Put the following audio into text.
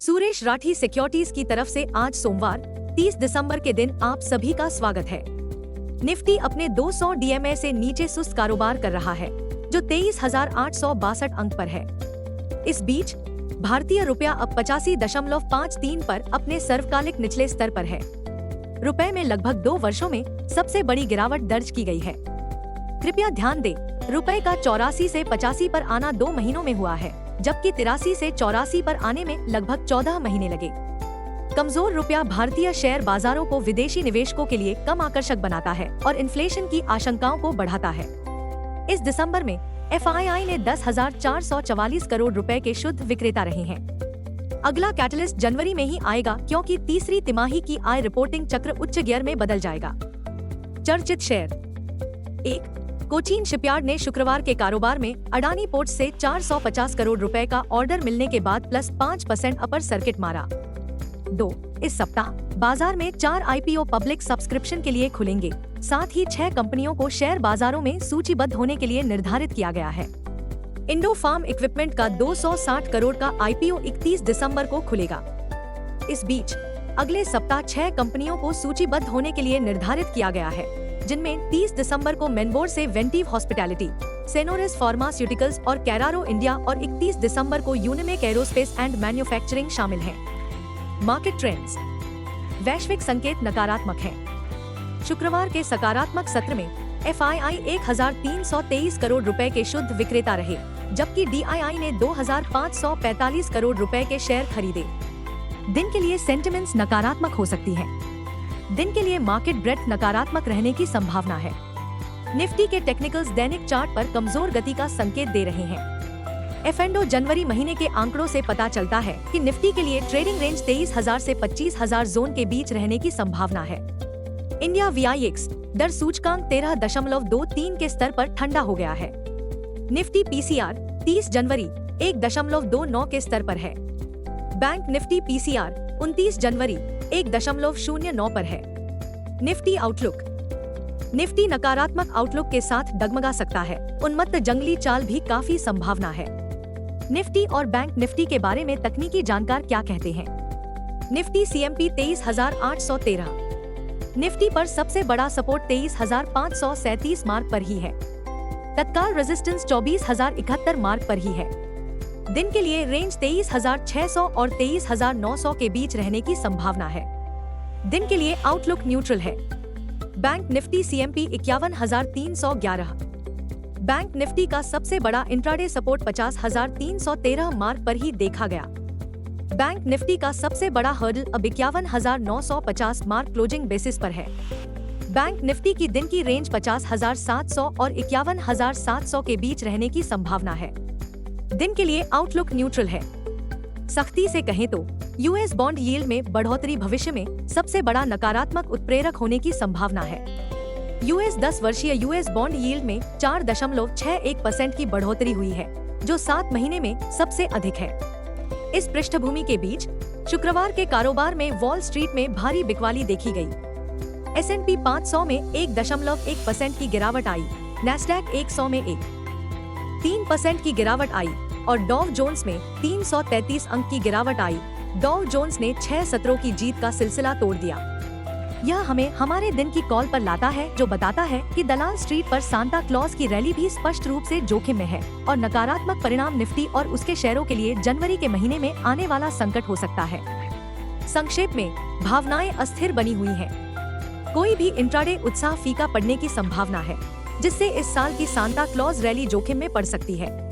Suresh Rathi securities की तरफ से आज सोमवार 30 दिसंबर के दिन आप सभी का स्वागत है। निफ्टी अपने 200 डीएमए से नीचे सुस्त कारोबार कर रहा है, जो 23,862 अंक पर है। इस बीच भारतीय रुपया अब 85.53 पर अपने सर्वकालिक निचले स्तर पर है। रुपए में लगभग 2 वर्षों में सबसे बड़ी गिरावट दर्ज की गई है। कृपया ध्यान दें, रुपए का 84 से 85 पर आना 2 महीनों में हुआ है, जबकि 83 से 84 पर आने में लगभग 14 महीने लगे। कमजोर रुपया भारतीय शेयर बाजारों को विदेशी निवेशकों के लिए कम आकर्षक बनाता है और इन्फ्लेशन की आशंकाओं को बढ़ाता है। इस दिसंबर में एफआईआई ने 10,444 करोड़ रुपए के शुद्ध विक्रेता रहे हैं। अगला कैटलिस्ट जनवरी में ही आएगा, क्योंकि तीसरी तिमाही की आय रिपोर्टिंग चक्र उच्च गियर में बदल जाएगा। चर्चित शेयर 1। कोचीन शिपयार्ड ने शुक्रवार के कारोबार में अडानी पोर्ट से 450 करोड़ रुपए का ऑर्डर मिलने के बाद +5% अपर सर्किट मारा। 2। इस सप्ताह बाजार में 4 आईपीओ पब्लिक सब्सक्रिप्शन के लिए खुलेंगे। साथ ही 6 कंपनियों को शेयर बाजारों में सूचीबद्ध होने के लिए निर्धारित किया गया है। इंडो फार्म इक्विपमेंट का 260 करोड़ का आईपीओ 31 दिसंबर को खुलेगा। इस बीच अगले सप्ताह 6 कंपनियों को सूचीबद्ध होने के लिए निर्धारित किया गया है, जिनमें 30 दिसंबर को मेनबोर से वेंटिव हॉस्पिटैलिटी, सेनोरिस फार्मास्यूटिकल्स और कैरारो इंडिया और 31 दिसंबर को यूनिमेक एरोस्पेस एंड मैन्युफैक्चरिंग शामिल हैं। Market trends. वैश्विक संकेत नकारात्मक हैं। शुक्रवार के सकारात्मक सत्र में एफआईआई 1,323 करोड़ रुपए के शुद्ध विक्रेता रहे, जबकि डीआईआई ने 2,545 करोड़ रुपए के शेयर खरीदे। दिन के लिए सेंटिमेंट्स नकारात्मक हो सकती है। दिन के लिए मार्केट ब्रेथ नकारात्मक रहने की संभावना है। निफ्टी के टेक्निकल्स दैनिक चार्ट पर कमजोर गति का संकेत दे रहे हैं। एफएनडो जनवरी महीने के आंकड़ों से पता चलता है कि निफ्टी के लिए ट्रेडिंग रेंज 23,000 से 25,000 जोन के बीच रहने की संभावना है। इंडिया वीआईएक्स दर सूचकांक 13.23 के स्तर पर ठंडा हो गया है। निफ्टी पीसीआर 30 जनवरी 1.29 के स्तर पर है। बैंक निफ्टी पीसीआर 29 जनवरी 1.09 पर है। Nifty outlook. निफ्टी नकारात्मक आउटलुक के साथ डगमगा सकता है। उन्मत्त जंगली चाल भी काफी संभावना है। निफ्टी और बैंक निफ्टी के बारे में तकनीकी जानकार क्या कहते हैं। Nifty CMP 23,813। निफ्टी पर सबसे बड़ा सपोर्ट 23,537 मार्क पर ही है। तत्काल रेजिस्टेंस 24,071 मार्क पर ही है। दिन के लिए रेंज 23,600 और 23,900 के बीच रहने की संभावना है। दिन के लिए आउटलुक न्यूट्रल है। Bank Nifty CMP 51,311। Bank Nifty का सबसे बड़ा इंट्राडे सपोर्ट 50,313 मार्क पर ही देखा गया। बैंक निफ्टी का सबसे बड़ा हर्डल अब 51,950 मार्क क्लोजिंग बेसिस पर है। बैंक निफ्टी की दिन की रेंज 50,700 और 51,700 के बीच रहने की संभावना है। दिन के लिए आउटलुक न्यूट्रल है। सख्ती से कहें तो यूएस बॉन्ड यील्ड में बढ़ोतरी भविष्य में सबसे बड़ा नकारात्मक उत्प्रेरक होने की संभावना है। यूएस 10 वर्षीय यूएस बॉन्ड यील्ड में 4.61% की बढ़ोतरी हुई है, जो 7 महीने में सबसे अधिक है। इस पृष्ठभूमि के बीच शुक्रवार के कारोबार में वॉल स्ट्रीट में भारी बिकवाली देखी गई। S&P 500 में 1.1% की गिरावट आई, नैस्डैक 100 में 3% की गिरावट आई और डॉव जोन्स में 333 अंक की गिरावट आई। डॉव जोन्स ने 6 सत्रों की जीत का सिलसिला तोड़ दिया। यह हमें हमारे दिन की कॉल पर लाता है, जो बताता है कि दलाल स्ट्रीट पर सांता क्लॉज की रैली भी स्पष्ट रूप से जोखिम में है और नकारात्मक परिणाम निफ्टी और उसके शेयरों के लिए जनवरी के महीने में आने वाला संकट हो सकता है। संक्षेप में, भावनाएं अस्थिर बनी हुई हैं। कोई भी इंट्राडे उत्साह फीका पड़ने की संभावना है, जिससे इस साल की सांता क्लॉज रैली जोखिम में पड़ सकती है।